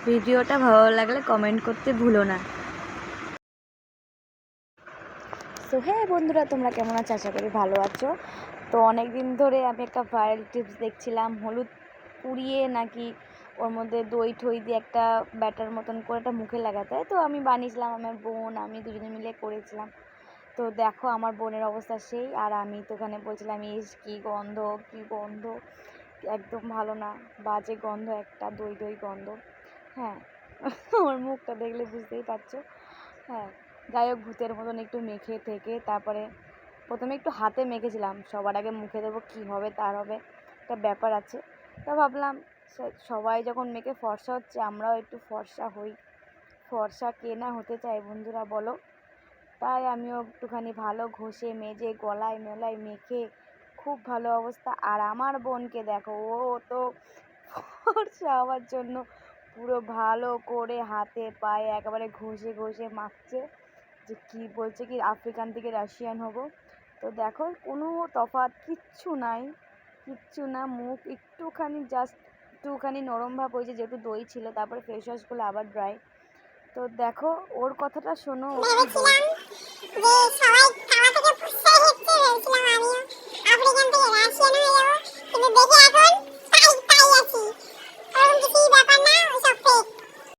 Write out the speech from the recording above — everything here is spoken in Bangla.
ভিডিওটা ভালো লাগলে কমেন্ট করতে ভুলো না। সো হ্যাঁ বন্ধুরা, তোমরা কেমন আছো? আশা করি ভালো আছো। তো অনেক দিন ধরে আমি একটা ভাইরাল টিপস দেখছিলাম, হলুদ পুড়িয়ে নাকি ওর মধ্যে দই ঠই দিয়ে একটা ব্যাটার মতন করে একটা মুখে লাগাতে হয়। তো আমি বানিয়েছিলাম, আমার বোন আমি দুজনে মিলে করেছিলাম। তো দেখো আমার বোনের অবস্থা সেই, আর আমি তো ওখানে বলছিলাম ইস কী গন্ধ, কী গন্ধ, একদম ভালো না, বাজে গন্ধ, একটা দই দই গন্ধ। হ্যাঁ, আমার মুখটা দেখলে বুঝতেই পারছো। হ্যাঁ, যাই হোক ভূতের মতন একটু মেখে থেকে তারপরে প্রথমে একটু হাতে মেখেছিলাম, সবার আগে মুখে দেবো, কী হবে তার হবে একটা ব্যাপার আছে। তা ভাবলাম সবাই যখন মেখে ফর্সা হচ্ছে আমরাও একটু ফর্সা হই, ফর্সা কে না হতে চায় বন্ধুরা বলো। তাই আমিও একটুখানি ভালো ঘষে মেজে গলায় মেলায় মেখে খুব ভালো অবস্থা। আর আমার বোনকে দেখো, ও তো ফর্সা হওয়ার জন্য পুরো ভালো করে হাতে পায়ে একেবারে ঘষে ঘষে মাখছে, যে কী বলছে কি আফ্রিকান থেকে রাশিয়ান হব। তো দেখো কোনো তফাৎ কিচ্ছু নাই, কিচ্ছু না, মুখ একটুখানি জাস্ট একটুখানি নরম ভাব হয়েছে যেহেতু দই ছিল, তারপরে ফেস ওয়াশ করলে আবার ড্রাই। তো দেখো ওর কথাটা শোনো, ও কি বলছে।